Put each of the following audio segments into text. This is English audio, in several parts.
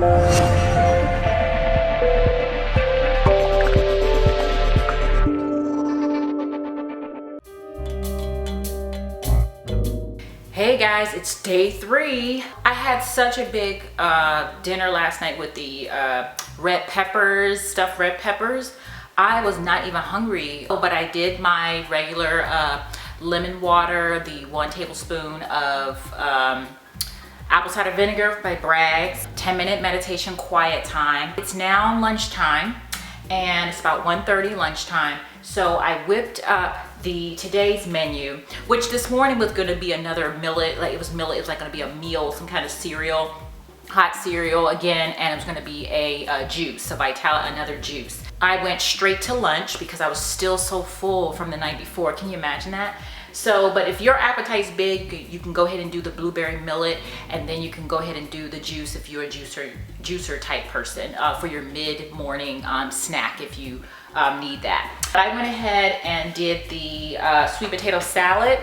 Hey guys, it's day 3. I had such a big dinner last night with the red peppers, stuffed red peppers. I was not even hungry, but I did my regular lemon water, the 1 tablespoon of apple cider vinegar by Bragg's, 10-minute meditation quiet time. It's now lunchtime and it's about 1:30 lunchtime. So I whipped up today's menu, which this morning was going to be another millet, it was like going to be a meal, some kind of cereal, hot cereal again, and it was going to be a juice, another juice. I went straight to lunch because I was still so full from the night before. Can you imagine that? So, but if your appetite's big, you can go ahead and do the blueberry millet, and then you can go ahead and do the juice if you're a juicer type person for your mid-morning snack if you need that. I went ahead and did the sweet potato salad,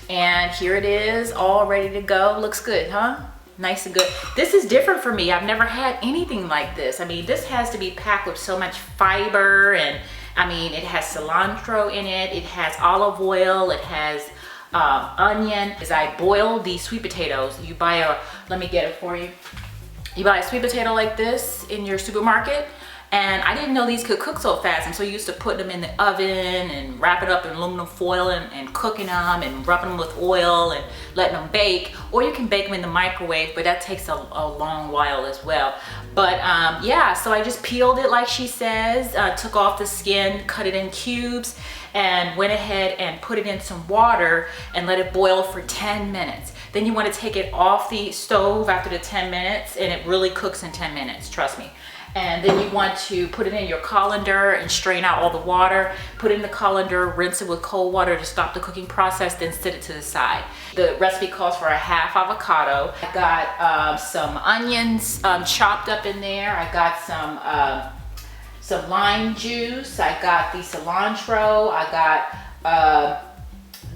and here it is, all ready to go. Looks good, huh? Nice and good. This is different for me. I've never had anything like this. I mean, this has to be packed with so much fiber, and I mean, it has cilantro in it, it has olive oil, it has onion. As I boil these sweet potatoes, you buy let me get it for you. You buy a sweet potato like this in your supermarket, and I didn't know these could cook so fast. I'm so used to putting them in the oven and wrap it up in aluminum foil and cooking them and rubbing them with oil and letting them bake. Or you can bake them in the microwave, but that takes a long while as well. But yeah, so I just peeled it like she says, took off the skin, cut it in cubes, and went ahead and put it in some water and let it boil for 10 minutes. Then you want to take it off the stove after the 10 minutes, and it really cooks in 10 minutes, trust me. And then you want to put it in your colander and strain out all the water. Put it in the colander, rinse it with cold water to stop the cooking process, then set it to the side. The recipe calls for a half avocado. I got some onions chopped up in there. I got some lime juice. I got the cilantro. I got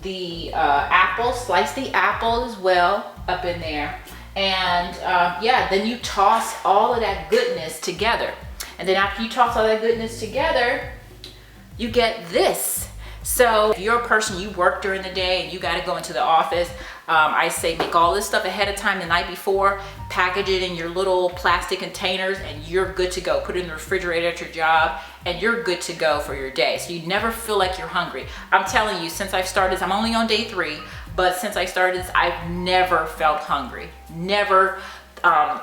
the apple, slice the apple as well up in there. And yeah, then you toss all of that goodness together. And then after you toss all that goodness together, you get this. So if you're a person, you work during the day and you got to go into the office, I say make all this stuff ahead of time the night before, package it in your little plastic containers, and you're good to go. Put it in the refrigerator at your job, and you're good to go for your day. So you never feel like you're hungry. I'm telling you, since I've started, I'm only on day 3, but since I started this, I've never felt hungry. Never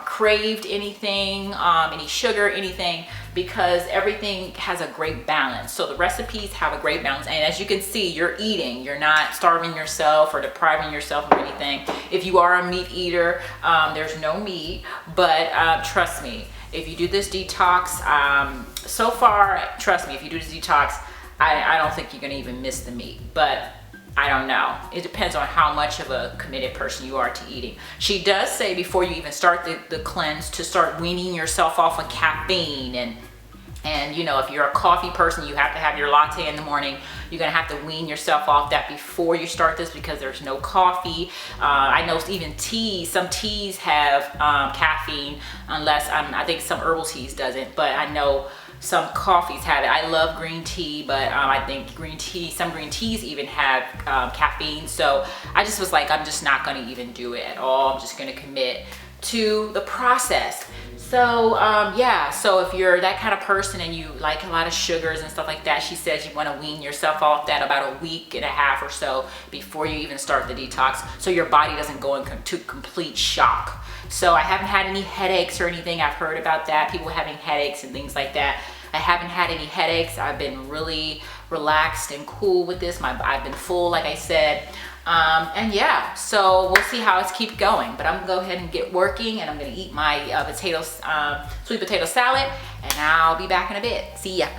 craved anything, any sugar, anything, because everything has a great balance. So the recipes have a great balance, and as you can see, you're eating. You're not starving yourself or depriving yourself of anything. If you are a meat eater, there's no meat, but trust me, if you do this detox, so far, trust me, if you do this detox, I don't think you're gonna even miss the meat, but I don't know. It depends on how much of a committed person you are to eating. She does say before you even start the cleanse to start weaning yourself off of caffeine, and you know, if you're a coffee person, you have to have your latte in the morning. You're gonna have to wean yourself off that before you start this because there's no coffee. I know even teas, some teas have caffeine, unless I think some herbal teas doesn't, but I know some coffees have it. I love green tea, but I think some green teas even have caffeine. So I just was like, I'm just not gonna even do it at all. I'm just gonna commit to the process. So yeah, so if you're that kind of person and you like a lot of sugars and stuff like that, she says you wanna wean yourself off that about a week and a half or so before you even start the detox, so your body doesn't go into complete shock. So I haven't had any headaches or anything. I've heard about that, people having headaches and things like that. I haven't had any headaches. I've been really relaxed and cool with this. I've been full, like I said. And yeah, so we'll see how it's keep going. But I'm gonna go ahead and get working, and I'm gonna eat my sweet potato salad, and I'll be back in a bit. See ya.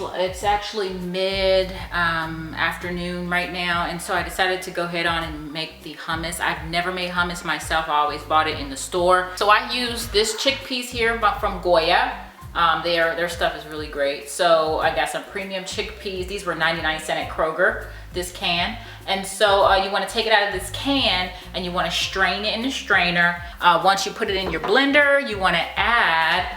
It's actually mid afternoon right now, and so I decided to go ahead on and make the hummus. I've never made hummus myself. I always bought it in the store. So I use this chickpeas here from Goya. Their stuff is really great. So I got some premium chickpeas. These were 99 cents at Kroger, this can. And so you want to take it out of this can and you want to strain it in the strainer. Once you put it in your blender, you want to add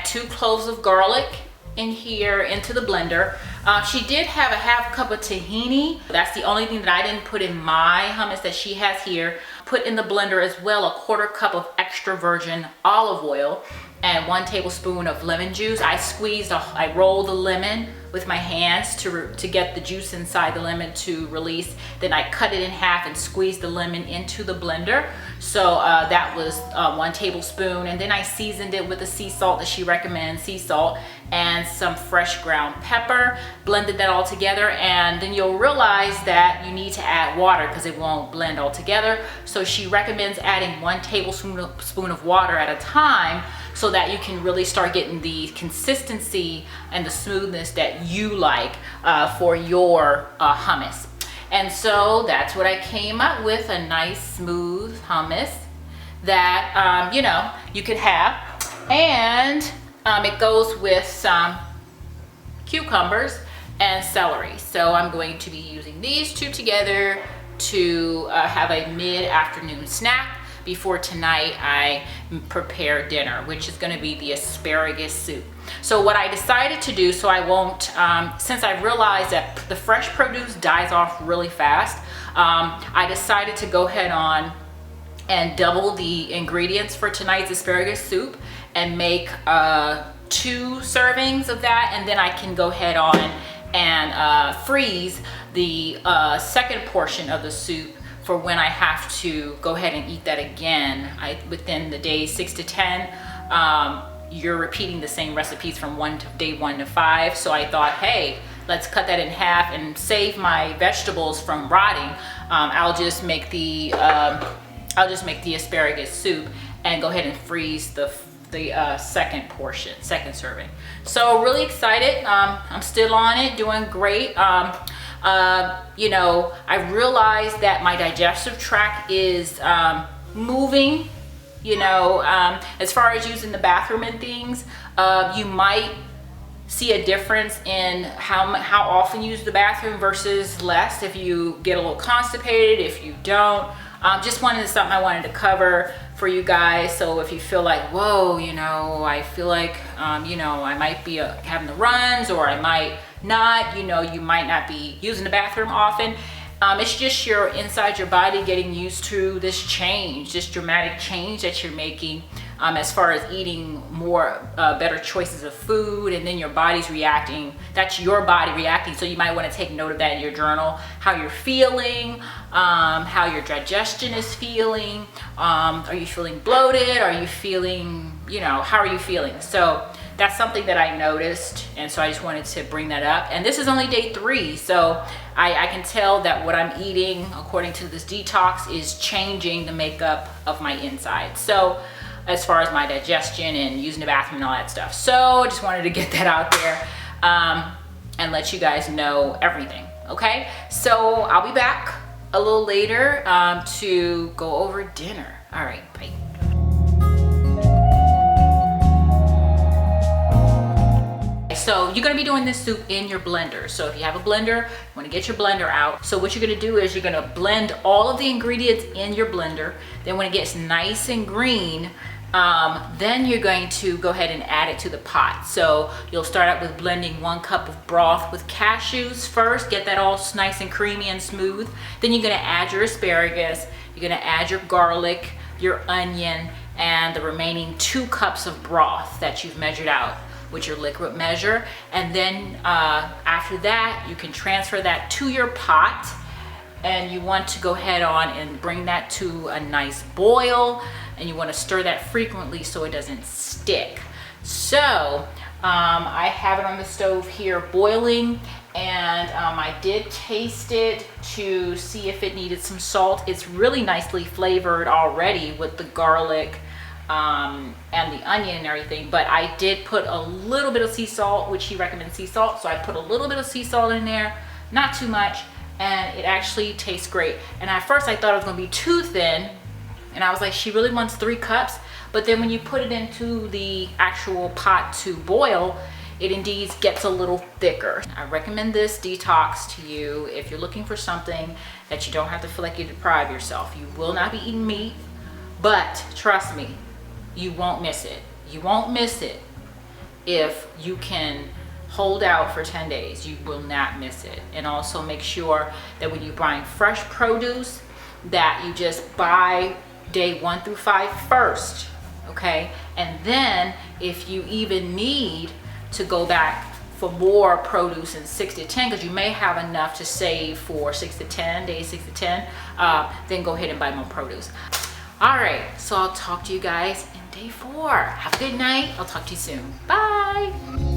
2 cloves of garlic in here into the blender. She did have a half cup of tahini. That's the only thing that I didn't put in my hummus that she has here. Put in the blender as well a 1/4 cup of extra virgin olive oil and 1 tablespoon of lemon juice. I roll the lemon with my hands to get the juice inside the lemon to release. Then I cut it in half and squeeze the lemon into the blender. So that was 1 tablespoon. And then I seasoned it with the sea salt that she recommends, sea salt, and some fresh ground pepper. Blended that all together, and then you'll realize that you need to add water because it won't blend all together. So she recommends adding 1 tablespoon of water at a time so that you can really start getting the consistency and the smoothness that you like for your hummus. And so that's what I came up with, a nice smooth hummus that you could have. And it goes with some cucumbers and celery. So I'm going to be using these 2 together to have a mid-afternoon snack before tonight I prepare dinner, which is going to be the asparagus soup. So what I decided to do, so I won't, since I realized that the fresh produce dies off really fast, I decided to go ahead on and double the ingredients for tonight's asparagus soup and make 2 servings of that, and then I can go ahead on and freeze the second portion of the soup for when I have to go ahead and eat that again. Within the days 6 to 10, you're repeating the same recipes from day 1 to 5. So I thought, hey, let's cut that in half and save my vegetables from rotting. I'll just make the asparagus soup and go ahead and freeze the second serving. So really excited. I'm still on it, doing great. I realized that my digestive tract is moving, as far as using the bathroom and things. You might see a difference in how often you use the bathroom versus less, if you get a little constipated, if you don't. Just something I wanted to cover for you guys. So if you feel like, whoa, I feel like, I might be having the runs, or I might not, you might not be using the bathroom often. It's just inside your body getting used to this change, this dramatic change that you're making, as far as eating more, better choices of food, and then your body's reacting. That's your body reacting. So you might want to take note of that in your journal, how you're feeling, how your digestion is feeling. Are you feeling bloated? Are you feeling, how are you feeling? So that's something that I noticed, and so I just wanted to bring that up. And this is only day 3, so I can tell that what I'm eating, according to this detox, is changing the makeup of my inside. So as far as my digestion and using the bathroom and all that stuff. So I just wanted to get that out there and let you guys know everything, okay? So I'll be back a little later to go over dinner. All right, bye. So you're gonna be doing this soup in your blender. So if you have a blender, you wanna get your blender out. So what you're gonna do is you're gonna blend all of the ingredients in your blender. Then when it gets nice and green, then you're going to go ahead and add it to the pot. So you'll start out with blending 1 cup of broth with cashews first, get that all nice and creamy and smooth. Then you're gonna add your asparagus, you're gonna add your garlic, your onion, and the remaining 2 cups of broth that you've measured out with your liquid measure. And then after that, you can transfer that to your pot, and you want to go ahead on and bring that to a nice boil, and you want to stir that frequently so it doesn't stick. So I have it on the stove here boiling, and I did taste it to see if it needed some salt. It's really nicely flavored already with the garlic and the onion and everything, but I did put a little bit of sea salt, which he recommends sea salt, so I put a little bit of sea salt in there, not too much, and it actually tastes great. And at first I thought it was gonna be too thin, and I was like, she really wants 3 cups, But then when you put it into the actual pot to boil, it indeed gets a little thicker. I recommend this detox to you if you're looking for something that you don't have to feel like you deprive yourself. You will not be eating meat, but trust me, you won't miss it. You won't miss it if you can hold out for 10 days. You will not miss it. And also make sure that when you buy fresh produce, that you just buy day 1 through 5 first, okay? And then if you even need to go back for more produce in 6 to 10, because you may have enough to save for 6 to 10 days, 6 to 10, then go ahead and buy more produce. All right, so I'll talk to you guys in day 4. Have a good night. I'll talk to you soon. Bye.